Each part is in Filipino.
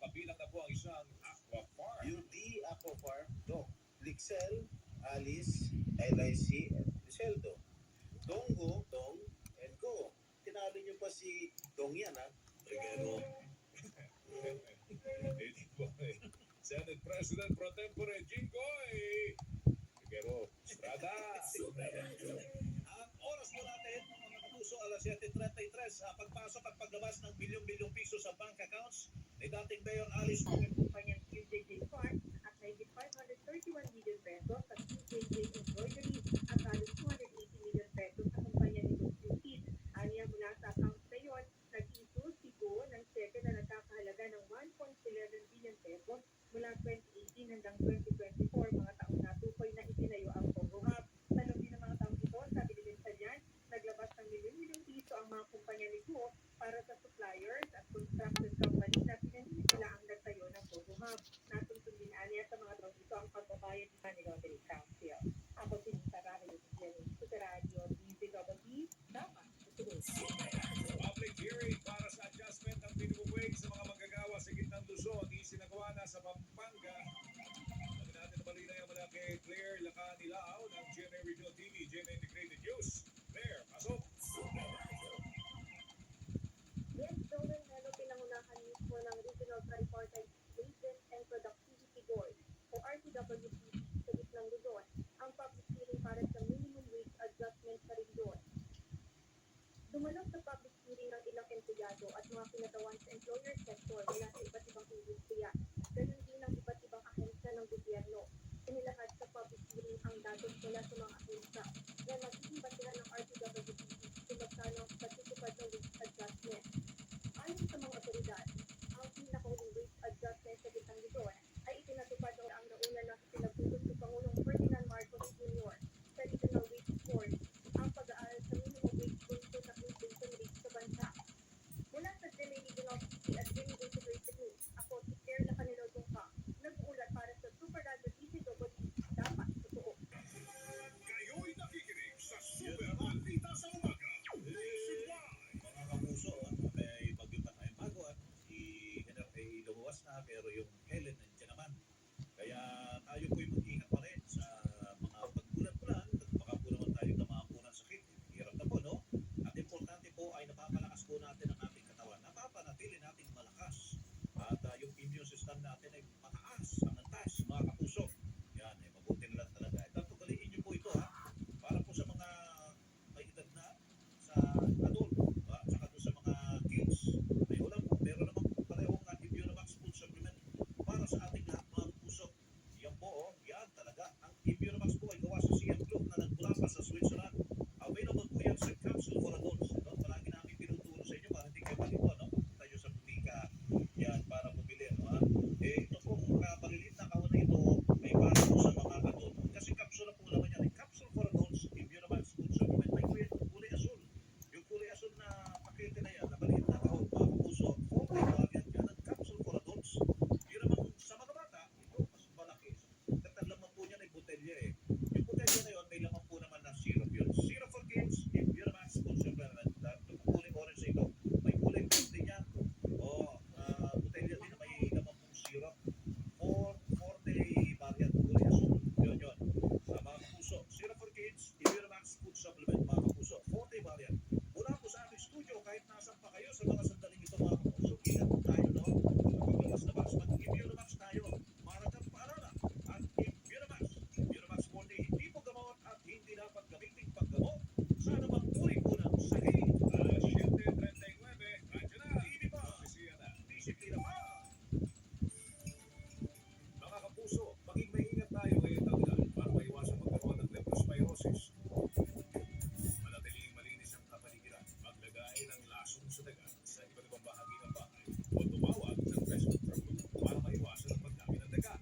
kabilang na po ang isang aqua farm. Yung D Aqua Farm, Doc, Lixel, Alice, LIC, at Liseldo. Dongo, Dong, and Go. Tinalo niyo pa si Dong yan, ha? Pero, hindi po Senate President Pro Tempore Jinggoy. Pero, Estrada. Ang oras po natin, mga kapuso, alas 7:33, pagpasok at paglabas ng bilyong-bilyong piso sa bank accounts ni dating Mayor Alice ng kumpanyang QJJ Farm at 531 million pesos sa QJJ Embroidery at halos 280 million pesos sa kumpanya ni Lucid. Aniya mula sa accounts na yun, nag-issue si Go ng cheque na nagkakahalaga ng 1.11 billion pesos mula 2018 hanggang 2024, mga taong natukoy na itinayo ang Pogo Hub. Sa loob din ng mga taong ito, sabi din sa yan, naglabas ng milyon-milyong piso ang mga kumpanya ni Go para sa suppliers at construction company na pinaniniwala ang nagtayo ng Pogo Hub. Natuntun din aniya sa mga taong ito ang pagbabayad ni Rotary Council. Ako si Nita Rahel sa Radio DZWD, dapat ituloy. Public hearing para sa adjustment ng minimum wage sa mga manggagawa sa gitnang Luzon isinagawa na sa Pampanga. Ano natin na balita yan mula kay Claire Lacanilao ng GMA Regional TV, GMA Integrated News. Claire, pasok! Yes, Joel, pinangunahan mismo ng Regional Tripartite Wages and Productivity Board o RTWP sa gitnang Luzon ang public hearing para sa minimum wage adjustment sa region. Dumalog sa public hearing ng ilang empleyado at mga kinatawan sa employer sector mula sa iba't ibang industriya, ganun din ng iba't ibang ahensya ng gobyerno. Inilahad sa public hearing ang datos mula sa mga ahensya na magiging batira ng RTWP kung magkano sa tutupad ng wage adjustment. Ayon sa mga otoridad, ang pinakahuling wage adjustment sa gitnang Luzon ay itinatupad noong ang nauna na pinagtutos ni Pangulong Ferdinand Marcos Jr. sa Regional Wage Board ang pag-aaral sa minimum wage bunsod na inflation rate sa bansa. Mula sa GMA Regional TV at GMA Integrated News, ako si Claire Lacanilao nag-uulat para sa Super Radio DZWD, dapat totoo. Kayo'y nakikinig sa Super Balita sa Umaga. Nationwide! Mga kapuso, may bagyo pa tayong bago at si Henry ay lumuwas na pero yung Helen nandiyan naman. Kaya tayo po'y mag-ingat pa rin sa mga pagbulan-bulan at baka po naman tayo tamaan po ng sakit. Hirap na po, no? At importante po ay napapalakas po natin ang ating katawan. Napapanatili natin malakas. At yung immune system natin ay mataas, ang antas, mga kapuso. Yan, mabuti na lang talaga. At tugaliin niyo po ito, ha? Para po sa mga may edad na, sa adult, at saka doon sa mga kids. Ay wala po, meron naman po parehong Immunamax food supplement para sa ating lahat, mga kapuso. Yan po, yan talaga. Ang Immunamax po ay gawa sa CM Group na nagmula pa sa Switzerland. Available po yan sa capsule for adults. Ito, palagi namin pinuturo sa inyo para hindi kayo malito, no? Punta nyo sa butika. Yan, para bumili, no? Ha? Ito pong maliliit na kahon na ito ay para po sa mga adult. Kasi capsule po naman yan. Capsule for adults, Immunamax food supplement. May kulay asul. Yung kulay asul na pakete na yan, na maliit na kahon, mga kapuso. Okay, bagyan yan. Ang capsule for adults. Yun naman sa mga bata, ito mas malaki. Ang laman po niyan ay botelya eh. Yung botelya na yun, may laman po naman ng syrup yun. Syrup for kids, Immunamax food supplement. Yung kulay orange ito. May kulay pink din yan. Botelya din na may laman pong syrup. 40 variant kulay asul. Yun. Mga kapuso, syrup for kids, Immunamax food supplement, mga kapuso. 40 variant. Mula po sa aming studio, kahit nasan pa kayo sa mga sandaling ito, mga kapuso, ingat po tayo, no? Labas, mag-Immunamax tayo. Maragang paarala at Immunamax 40, hindi po gamot at hindi dapat gamitin paggamot. Sana mag-uri po ng sakit. 7:39, nandiyan na. Hindi pa. Ofisiya na. Disiplina pa. Mga kapuso, maging maingat tayo ngayong tagulan para maiwasan magkaroon ng leptospirosis. Manatiling malinis ang kapaligiran, maglagay ng lasong sa dagat sa iba't ibang bahagi ng bahay o tumawag ng pest control para maiwasan ang pagdami ng dagat.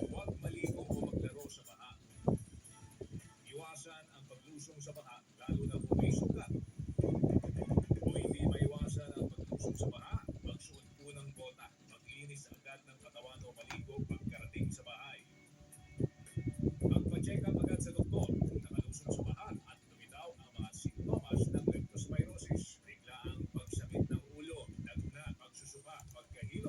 Huwag maligo o maglaro sa baha. Iwasan ang paglusong sa baha lalo na kung may sugat. Kung hindi maiwasan ang paglusong sa baha, magsuot po ng bota. Maglinis agad ng katawan o maligo pagkarating sa bahay. Magpa-check up agad sa doktor kung nakalusong sa baha at lumitaw ang mga sintomas ng leptospirosis. Bigla ang pagsakit ng ulo, dagna, pagsusuka, pagkahilo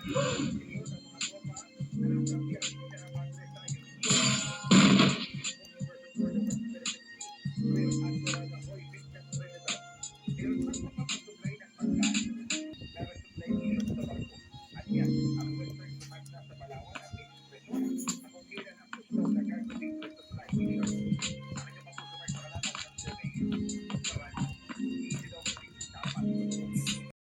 Sige